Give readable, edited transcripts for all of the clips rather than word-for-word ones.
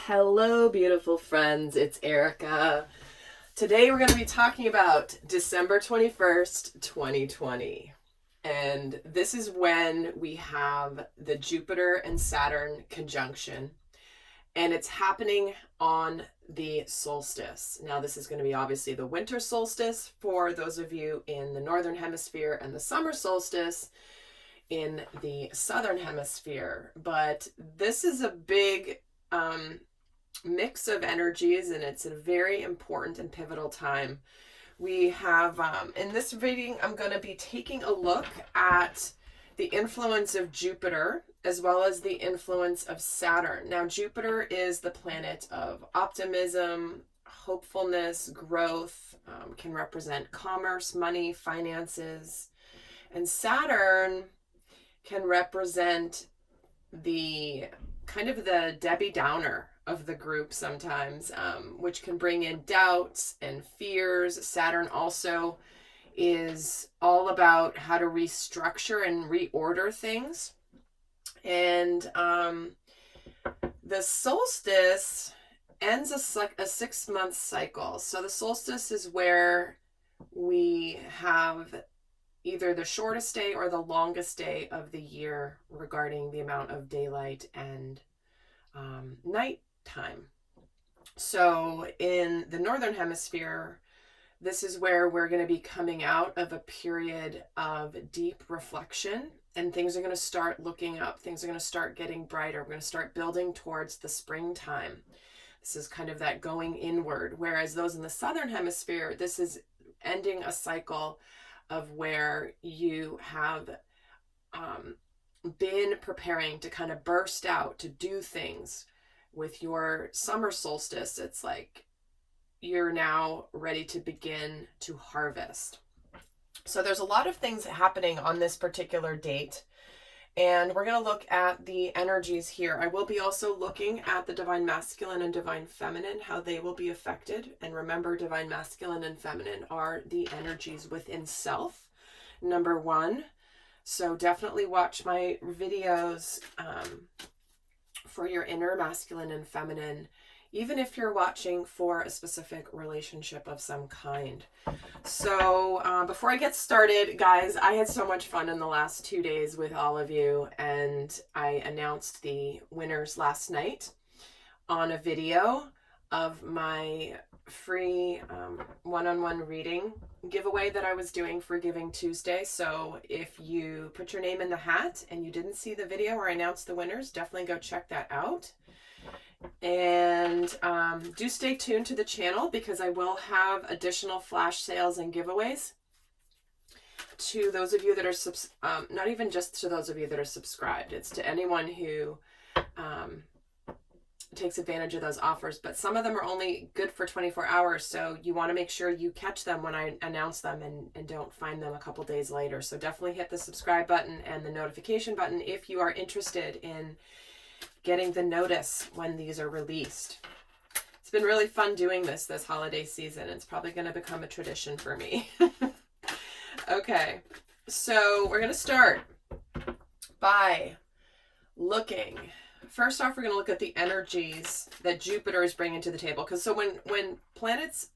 Hello, beautiful friends. It's Erika. Today we're going to be talking about December 21st, 2020. And this is when we have the Jupiter and Saturn conjunction. And it's happening on the solstice. Now, this is going to be obviously the winter solstice for those of you in the northern hemisphere, and the summer solstice in the southern hemisphere. But this is a big mix of energies, and it's a very important and pivotal time. We have, in this reading, I'm going to be taking a look at the influence of Jupiter as well as the influence of Saturn. Now, Jupiter is the planet of optimism, hopefulness, growth, can represent commerce, money, finances. And Saturn can represent the kind of the Debbie Downer of the group sometimes, which can bring in doubts and fears. Saturn also is all about how to restructure and reorder things. And the solstice ends a 6-month cycle. So the solstice is where we have either the shortest day or the longest day of the year regarding the amount of daylight and night time. So in the northern hemisphere, this is where we're going to be coming out of a period of deep reflection, and things are going to start looking up. Things are going to start getting brighter. We're going to start building towards the springtime. This is kind of that going inward. Whereas those in the southern hemisphere, this is ending a cycle of where you have been preparing to kind of burst out, to do things. With your summer solstice, it's like you're now ready to begin to harvest. So there's a lot of things happening on this particular date, and we're going to look at the energies here. I will be also looking at the divine masculine and divine feminine, how they will be affected. And remember, divine masculine and feminine are the energies within self, number one. So definitely watch my videos for your inner masculine and feminine, even if you're watching for a specific relationship of some kind. So before I get started, guys, I had so much fun in the last 2 days with all of you, and I announced the winners last night on a video of my free one-on-one reading giveaway that I was doing for Giving Tuesday. So if you put your name in the hat and you didn't see the video where I announced the winners, definitely go check that out. And do stay tuned to the channel, because I will have additional flash sales and giveaways to those of you that are not even just to those of you that are subscribed. It's to anyone who takes advantage of those offers, but some of them are only good for 24 hours. So you want to make sure you catch them when I announce them and don't find them a couple days later. So definitely hit the subscribe button and the notification button if you are interested in getting the notice when these are released. It's been really fun doing this holiday season. It's probably going to become a tradition for me. Okay, so we're going to start by looking. First off, we're going to look at the energies that Jupiter is bringing to the table. Because so when planets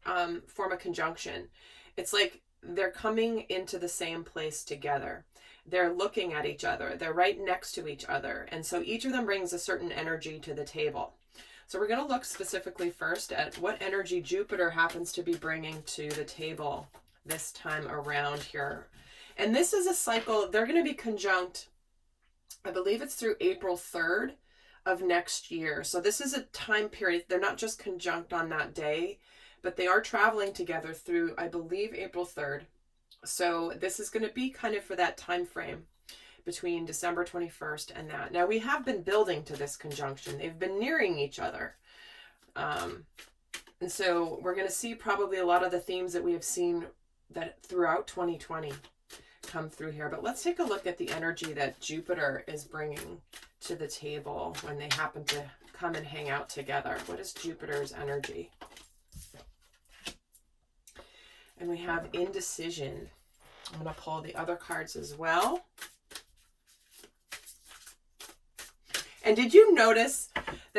form a conjunction, it's like they're coming into the same place together. They're looking at each other. They're right next to each other. And so each of them brings a certain energy to the table. So we're going to look specifically first at what energy Jupiter happens to be bringing to the table this time around here. And this is a cycle. They're going to be conjunct, I believe it's through April 3rd of next year. So this is a time period. They're not just conjunct on that day, but they are traveling together through, I believe, April 3rd. So this is going to be kind of for that time frame between December 21st and that. Now, we have been building to this conjunction. They've been nearing each other. And so we're going to see probably a lot of the themes that we have seen that throughout 2020 come through here. But let's take a look at the energy that Jupiter is bringing to the table when they happen to come and hang out together. What is Jupiter's energy? And we have Indecision. I'm going to pull the other cards as well. And did you notice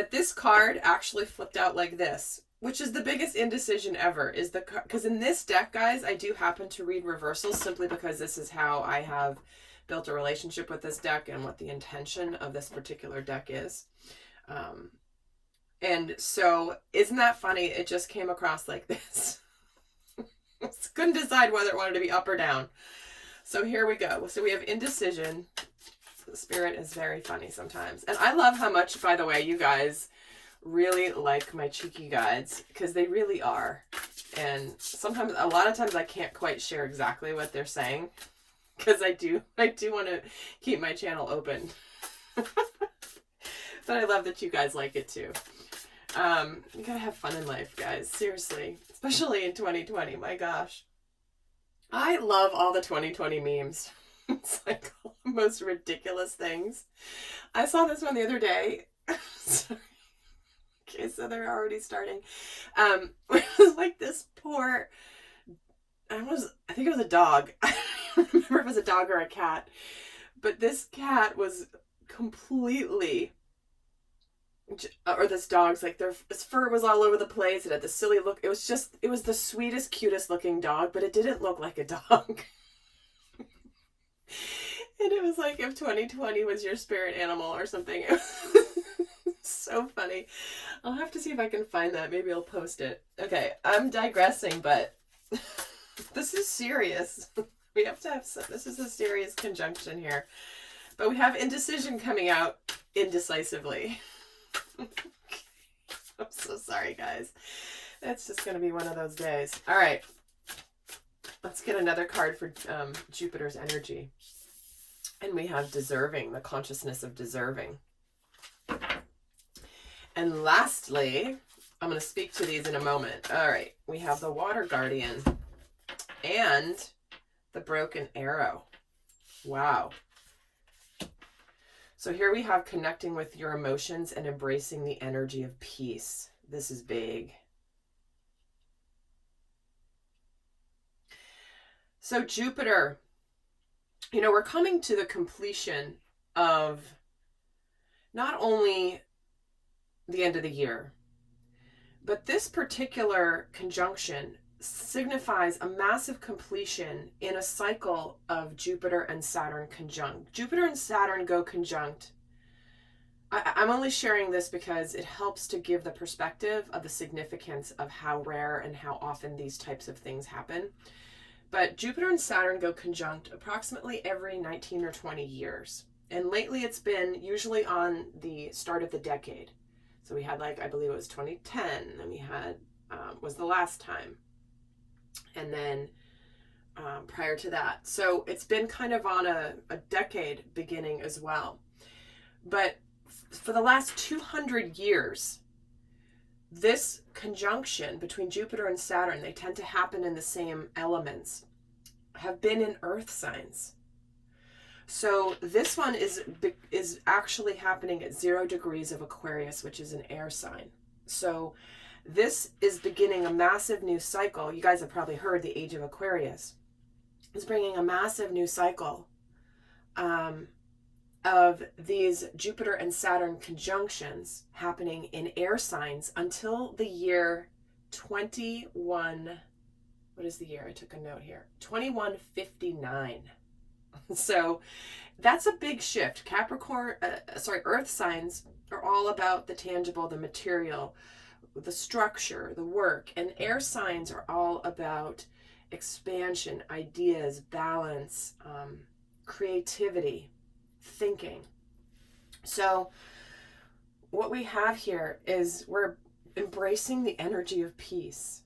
that this card actually flipped out like this, which is the biggest indecision ever. Is the because in this deck, guys, I do happen to read reversals simply because this is how I have built a relationship with this deck and what the intention of this particular deck is. And so isn't that funny? It just came across like this. Couldn't decide whether it wanted to be up or down. So here we go. So we have indecision. The spirit is very funny sometimes. And I love how much, by the way, you guys really like my cheeky guides, because they really are. And sometimes, a lot of times I can't quite share exactly what they're saying, because I do want to keep my channel open. But I love that you guys like it too. You gotta have fun in life, guys. Seriously. Especially in 2020. My gosh. I love all the 2020 memes. It's like all the most ridiculous things. I saw this one the other day. Sorry. Okay, so they're already starting. It was like this poor, I think it was a dog. I don't remember if it was a dog or a cat. But this cat was completely, or this dog's like, its fur was all over the place. It had the silly look. It was the sweetest, cutest looking dog, but it didn't look like a dog. And it was like if 2020 was your spirit animal or something. It was so funny. I'll have to see if I can find that. Maybe I'll post it. Okay, I'm digressing, but this is serious. We have to have some, this is a serious conjunction here. But we have indecision coming out indecisively. I'm so sorry, guys. It's just going to be one of those days. All right. Let's get another card for Jupiter's energy. And we have deserving, the consciousness of deserving. And lastly, I'm going to speak to these in a moment. All right. We have the Water Guardian and the Broken Arrow. Wow. So here we have connecting with your emotions and embracing the energy of peace. This is big. So Jupiter, you know, we're coming to the completion of not only the end of the year, but this particular conjunction signifies a massive completion in a cycle of Jupiter and Saturn conjunct. Jupiter and Saturn go conjunct. I'm only sharing this because it helps to give the perspective of the significance of how rare and how often these types of things happen. But Jupiter and Saturn go conjunct approximately every 19 or 20 years. And lately it's been usually on the start of the decade. So we had, like, I believe it was 2010, and we had, was the last time. And then prior to that. So it's been kind of on a decade beginning as well. But for the last 200 years, this conjunction between Jupiter and Saturn, they tend to happen in the same elements, have been in earth signs. So this one is actually happening at 0 degrees of Aquarius, which is an air sign. So this is beginning a massive new cycle. You guys have probably heard the age of Aquarius. It's bringing a massive new cycle of these Jupiter and Saturn conjunctions happening in air signs until the year 21. What is the year? I took a note here. 2159. So that's a big shift. Earth signs are all about the tangible, the material, the structure, the work, and air signs are all about expansion, ideas, balance, creativity, thinking. So what we have here is we're embracing the energy of peace.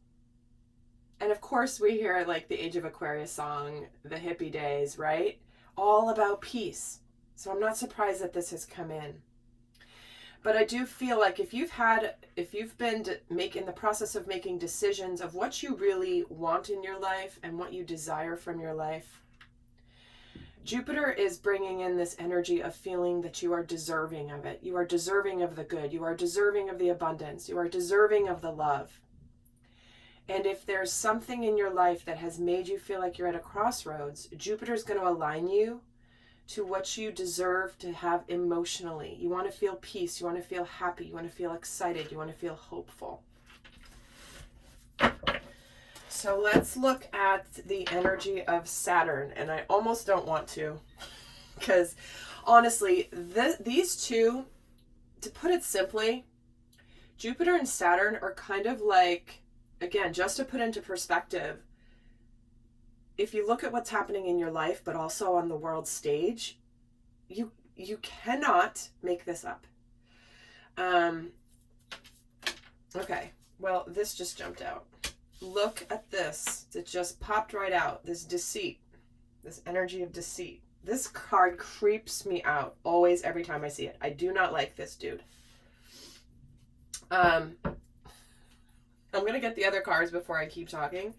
And of course we hear like the Age of Aquarius song, the hippie days, right? All about peace. So I'm not surprised that this has come in. But I do feel like if you've been in the process of making decisions of what you really want in your life and what you desire from your life, Jupiter is bringing in this energy of feeling that you are deserving of it. You are deserving of the good. You are deserving of the abundance. You are deserving of the love. And if there's something in your life that has made you feel like you're at a crossroads, Jupiter's going to align you to what you deserve to have emotionally. You want to feel peace. You want to feel happy. You want to feel excited. You want to feel hopeful. So let's look at the energy of Saturn. And I almost don't want to, because honestly, these two, to put it simply, Jupiter and Saturn are kind of like, again, just to put into perspective, if you look at what's happening in your life, but also on the world stage, you cannot make this up. Okay, well, this just jumped out. Look at this. It just popped right out. This deceit, this energy of deceit. This card creeps me out always, every time I see it. I do not like this dude. I'm going to get the other cards before I keep talking.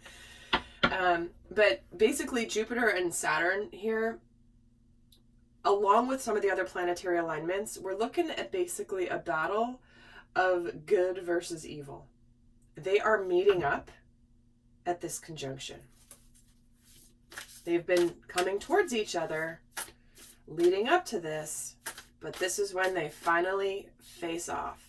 But basically Jupiter and Saturn here, along with some of the other planetary alignments, we're looking at basically a battle of good versus evil. They are meeting up at this conjunction. They've been coming towards each other leading up to this, but this is when they finally face off.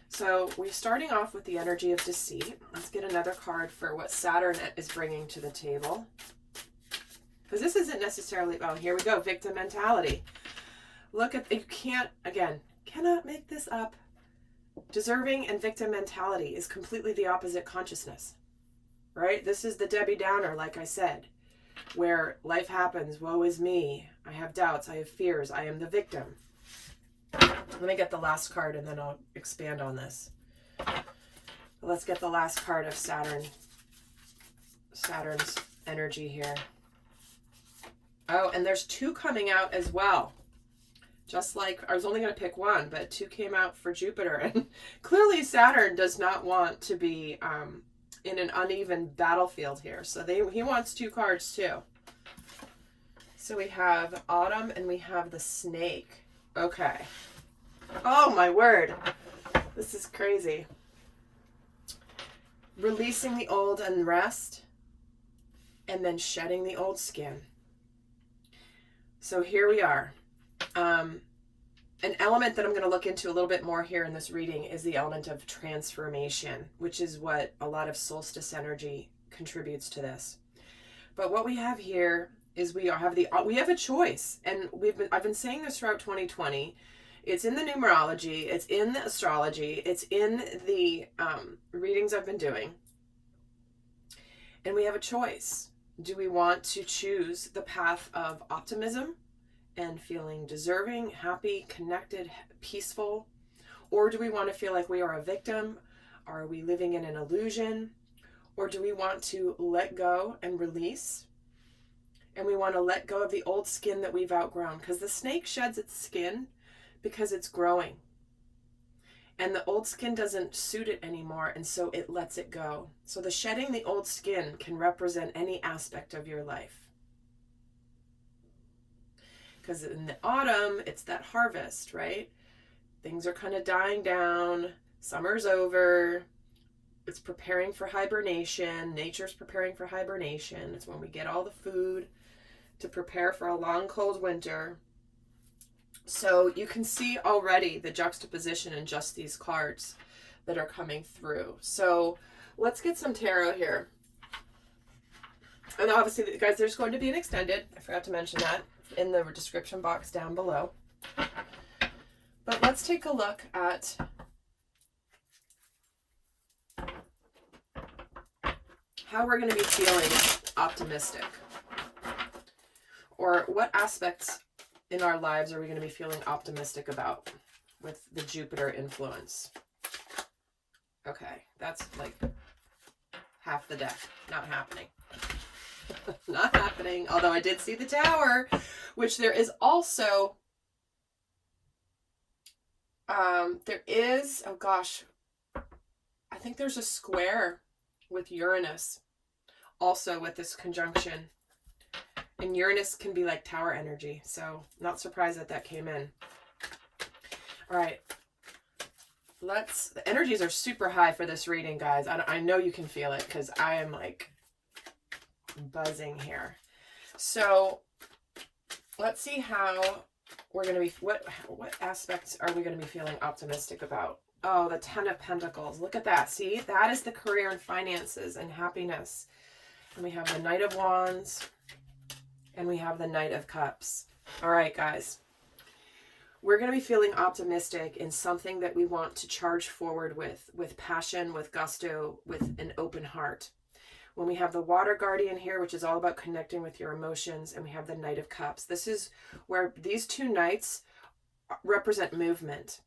So we're starting off with the energy of deceit. Let's get another card for what Saturn is bringing to the table. Because this isn't necessarily, oh, here we go, victim mentality. Look at, you can't, again, cannot make this up. Deserving and victim mentality is completely the opposite consciousness, right? This is the Debbie Downer, like I said, where life happens, woe is me, I have doubts, I have fears, I am the victim. Let me get the last card and then I'll expand on this. Let's get the last card of Saturn's energy here. Oh, and there's two coming out as well. Just like, I was only going to pick one, but two came out for Jupiter. And clearly Saturn does not want to be in an uneven battlefield here. So he wants two cards too. So we have Autumn and we have the Snake. Okay. Oh my word. This is crazy. Releasing the old unrest and then shedding the old skin. So here we are. An element that I'm going to look into a little bit more here in this reading is the element of transformation, which is what a lot of solstice energy contributes to this. But what we have here is we have a choice, and I've been saying this throughout 2020. It's in the numerology, it's in the astrology, it's in the readings I've been doing, and we have a choice. Do we want to choose the path of optimism and feeling deserving, happy, connected, peaceful? Or do we want to feel like we are a victim? Are we living in an illusion? Or do we want to let go and release? And we want to let go of the old skin that we've outgrown, because the snake sheds its skin because it's growing. And the old skin doesn't suit it anymore, and so it lets it go. So the shedding the old skin can represent any aspect of your life. Because in the autumn, it's that harvest, right? Things are kind of dying down. Summer's over. It's preparing for hibernation. Nature's preparing for hibernation. It's when we get all the food to prepare for a long, cold winter. So you can see already the juxtaposition in just these cards that are coming through. So let's get some tarot here. And obviously, guys, there's going to be an extended. I forgot to mention that in the description box down below. But let's take a look at how we're going to be feeling optimistic. Or what aspects in our lives are we going to be feeling optimistic about with the Jupiter influence? Okay, that's like half the deck. Not happening. Not happening. Although I did see the Tower, which there is also, there is, oh gosh, I think there's a square with Uranus also with this conjunction. And Uranus can be like Tower energy, so not surprised that came in. All right, the energies are super high for this reading, guys. I know you can feel it because I am like buzzing here. So let's see how we're going to be, what aspects are we going to be feeling optimistic about? Oh, the Ten of Pentacles. Look at that. See, that is the career and finances and happiness. And we have the Knight of Wands and we have the Knight of Cups. All right, guys. We're going to be feeling optimistic in something that we want to charge forward with passion, with gusto, with an open heart. When we have the Water Guardian here, which is all about connecting with your emotions, and we have the Knight of Cups. This is where these two knights represent movement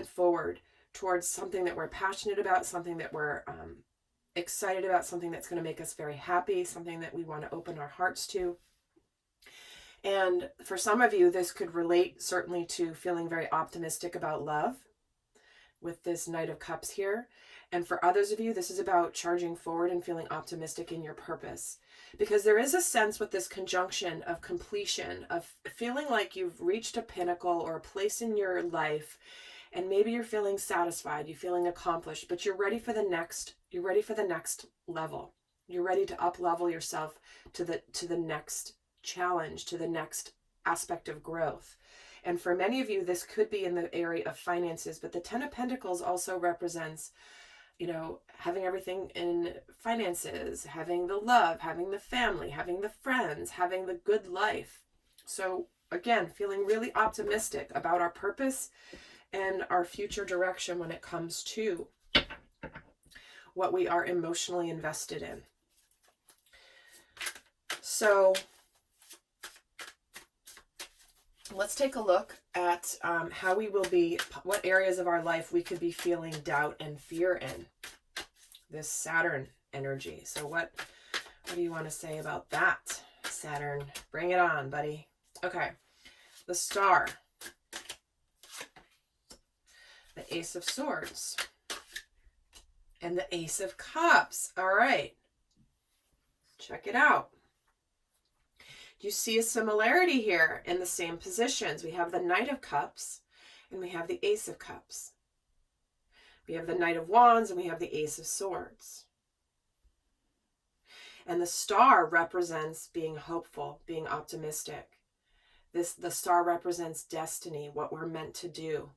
forward towards something that we're passionate about, something that we're excited about, something that's going to make us very happy, something that we want to open our hearts to. And for some of you, this could relate certainly to feeling very optimistic about love with this Knight of Cups here. And for others of you, this is about charging forward and feeling optimistic in your purpose. Because there is a sense with this conjunction of completion, of feeling like you've reached a pinnacle or a place in your life, and maybe you're feeling satisfied, you're feeling accomplished, but you're ready for the next level. You're ready to up-level yourself to the next challenge, to the next aspect of growth. And for many of you, this could be in the area of finances, but the Ten of Pentacles also represents, having everything in finances, having the love, having the family, having the friends, having the good life. So again, feeling really optimistic about our purpose and our future direction when it comes to what we are emotionally invested in. So let's take a look at how we will be, what areas of our life we could be feeling doubt and fear in. This Saturn energy. So what do you want to say about that, Saturn? Bring it on, buddy. Okay. The Star. The Ace of Swords. And the Ace of Cups. All right. Check it out. You see a similarity here in the same positions. We have the Knight of Cups and we have the Ace of Cups. We have the Knight of Wands and we have the Ace of Swords. And the Star represents being hopeful, being optimistic. The Star represents destiny, what we're meant to do.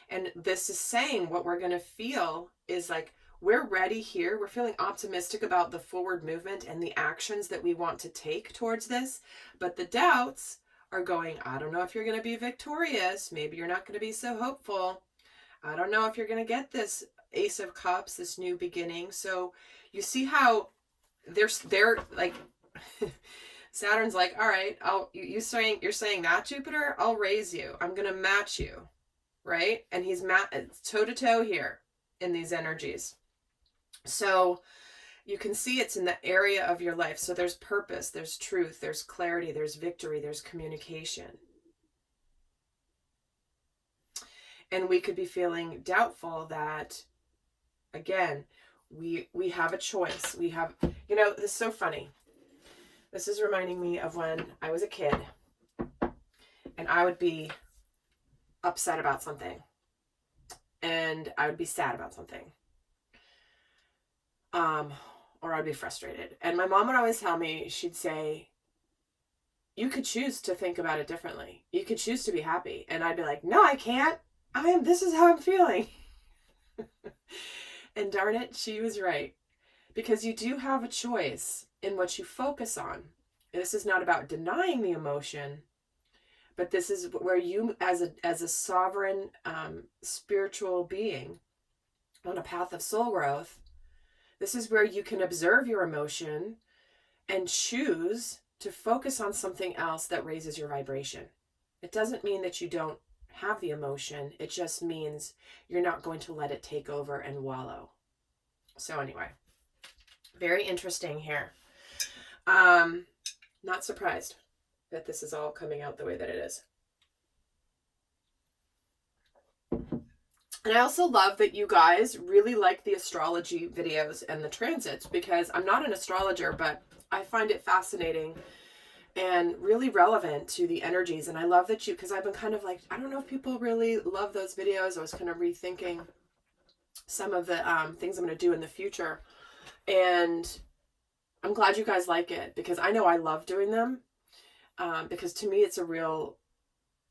And this is saying what we're going to feel is like, we're ready here. We're feeling optimistic about the forward movement and the actions that we want to take towards this. But the doubts are going, I don't know if you're going to be victorious. Maybe you're not going to be so hopeful. I don't know if you're going to get this Ace of Cups, this new beginning. So you see how they're like, Saturn's like, all right, you're saying that, Jupiter? I'll raise you. I'm going to match you. Right? And he's toe to toe here in these energies. So you can see it's in the area of your life. So there's purpose, there's truth, there's clarity, there's victory, there's communication. And we could be feeling doubtful that, again, we have a choice. We have, this is so funny. This is reminding me of when I was a kid and I would be upset about something and I would be sad about something. Or I'd be frustrated. And my mom would always tell me, she'd say, you could choose to think about it differently. You could choose to be happy. And I'd be like, no, I can't. This is how I'm feeling. And darn it, she was right. Because you do have a choice in what you focus on. And this is not about denying the emotion, but this is where you, as a sovereign spiritual being on a path of soul growth, this is where you can observe your emotion and choose to focus on something else that raises your vibration. It doesn't mean that you don't have the emotion. It just means you're not going to let it take over and wallow. So anyway, very interesting here. Not surprised that this is all coming out the way that it is. And I also love that you guys really like the astrology videos and the transits, because I'm not an astrologer, but I find it fascinating and really relevant to the energies. And I love that because I've been kind of like, I don't know if people really love those videos. I was kind of rethinking some of the things I'm going to do in the future. And I'm glad you guys like it, because I know I love doing them. because to me it's a real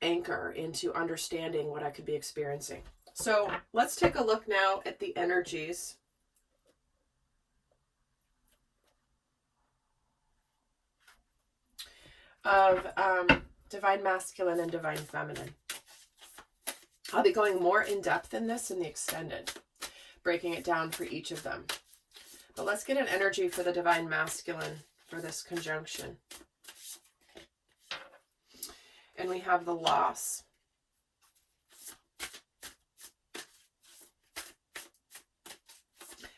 anchor into understanding what I could be experiencing. So let's take a look now at the energies of divine masculine and divine feminine. I'll be going more in depth in this in the extended, breaking it down for each of them. But let's get an energy for the divine masculine for this conjunction. And we have the loss.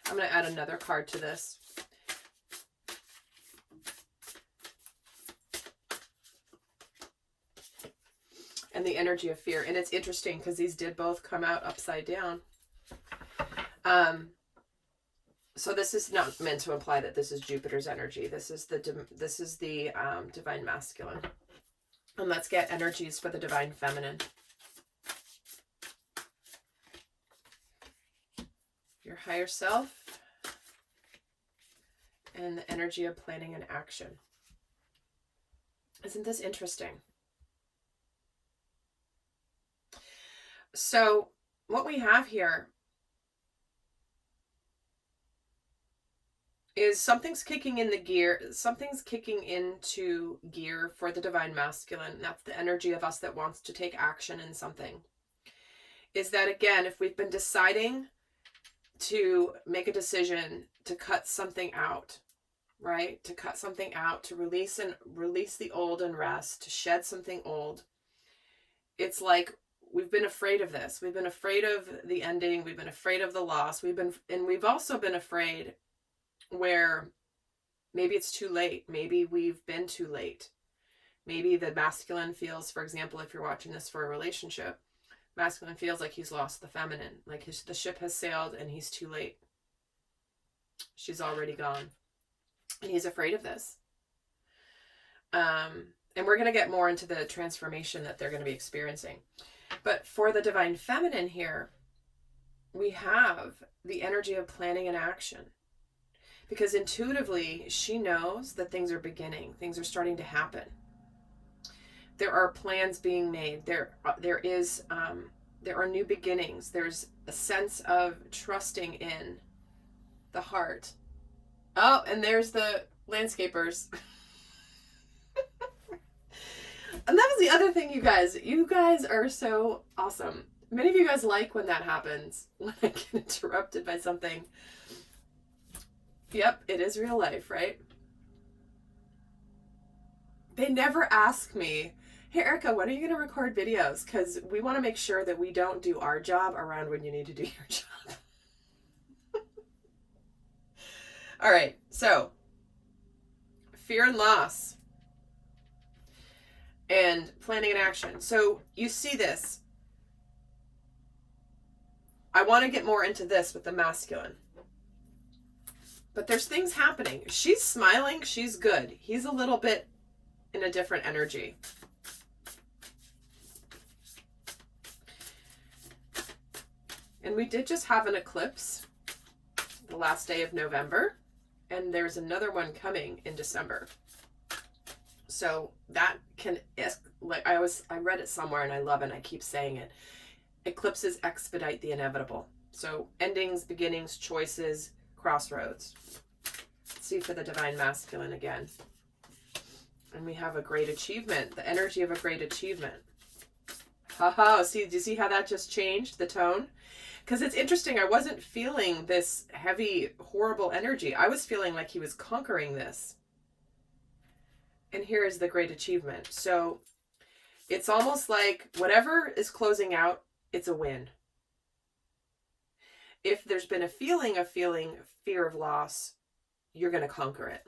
I'm going to add another card to this. And the energy of fear. And it's interesting because these did both come out upside down. So this is not meant to imply that this is Jupiter's energy. This is the divine masculine. And let's get energies for the divine feminine. Your higher self. And the energy of planning and action. Isn't this interesting? So what we have here is something's kicking in the gear. Something's kicking into gear for the divine masculine. That's the energy of us that wants to take action in something. Is that, again, if we've been deciding to make a decision to cut something out, right? To cut something out, to release the old and rest, to shed something old. It's like we've been afraid of this. We've been afraid of the ending. We've been afraid of the loss. We've also been afraid where maybe it's too late. Maybe we've been too late. Maybe the masculine feels, for example, if you're watching this for a relationship, masculine feels like he's lost the feminine, like the ship has sailed and he's too late. She's already gone. And he's afraid of this. And we're going to get more into the transformation that they're going to be experiencing. But for the divine feminine here, we have the energy of planning and action. Because intuitively, she knows that things are beginning. Things are starting to happen. There are plans being made. There are new beginnings. There's a sense of trusting in the heart. Oh, and there's the landscapers. And that was the other thing, you guys. You guys are so awesome. Many of you guys like when that happens, when I get interrupted by something. Yep, it is real life, right? They never ask me, hey, Erika, when are you going to record videos? Because we want to make sure that we don't do our job around when you need to do your job. All right, so fear and loss and planning and action. So you see this. I want to get more into this with the masculine. But there's things happening. She's smiling. She's good. He's a little bit in a different energy. And we did just have an eclipse the last day of November. And there's another one coming in December. So that can, like I read it somewhere and I love it and I keep saying it. Eclipses expedite the inevitable. So endings, beginnings, choices, crossroads. Let's see for the divine masculine again. And we have a great achievement, the energy of a great achievement. Haha, see, do you see how that just changed the tone? Because it's interesting, I wasn't feeling this heavy, horrible energy. I was feeling like he was conquering this. And here is the great achievement. So it's almost like whatever is closing out, it's a win. If there's been a feeling of fear of loss, you're going to conquer it.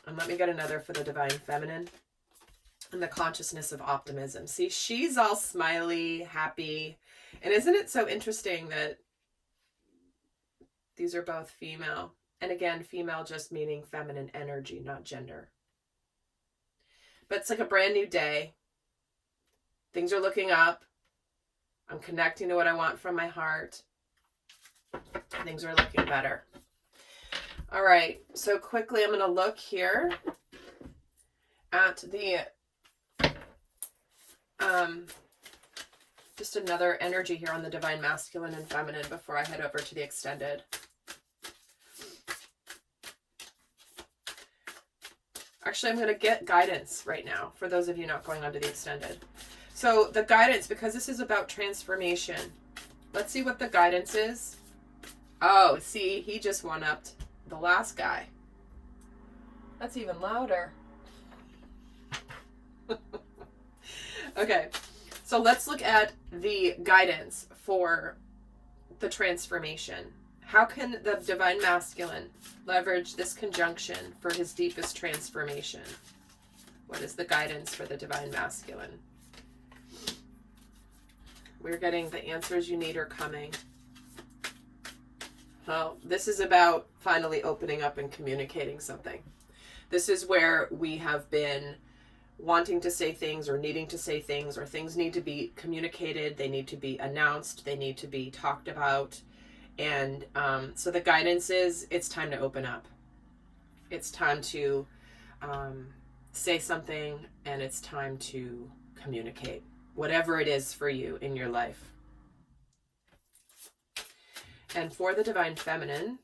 And let me get another for the divine feminine. And the consciousness of optimism. See, she's all smiley, happy. And isn't it so interesting that these are both female? And again, female just meaning feminine energy, not gender. But it's like a brand new day. Things are looking up. I'm connecting to what I want from my heart. Things are looking better. All right, so quickly I'm going to look here at the just another energy here on the divine masculine and feminine before I head over to the extended. Actually, I'm going to get guidance right now for those of you not going on to the extended. So the guidance, because this is about transformation, let's see what the guidance is. Oh, see, he just one-upped the last guy. That's even louder. Okay, so let's look at the guidance for the transformation. How can the divine masculine leverage this conjunction for his deepest transformation? What is the guidance for the divine masculine? We're getting the answers you need are coming. Well, this is about finally opening up and communicating something. This is where we have been wanting to say things or needing to say things, or things need to be communicated, they need to be announced, they need to be talked about. And so the guidance is, it's time to open up. It's time to say something, and it's time to communicate. Whatever it is for you in your life. And for the divine feminine,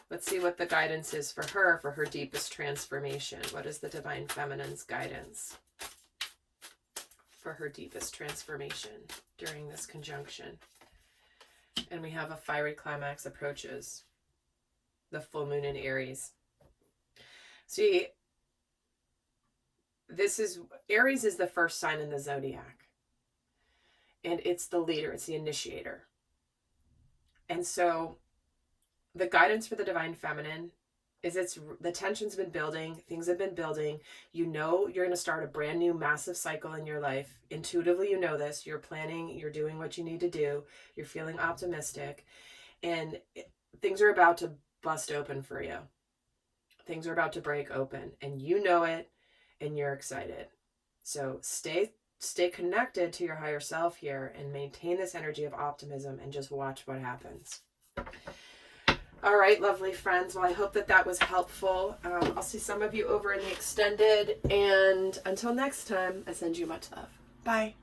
let's see what the guidance is for her deepest transformation. What is the divine feminine's guidance for her deepest transformation during this conjunction? And we have a fiery climax approaches, the full moon in Aries. See, Aries is the first sign in the zodiac. And it's the leader, it's the initiator. And so the guidance for the divine feminine is the tension's been building, things have been building. You know you're going to start a brand new massive cycle in your life. Intuitively, you know this. You're planning, you're doing what you need to do. You're feeling optimistic. And things are about to bust open for you. Things are about to break open. And you know it, and you're excited. So stay connected to your higher self here and maintain this energy of optimism and just watch what happens. All right, lovely friends. Well, I hope that was helpful. I'll see some of you over in the extended. And until next time, I send you much love. Bye.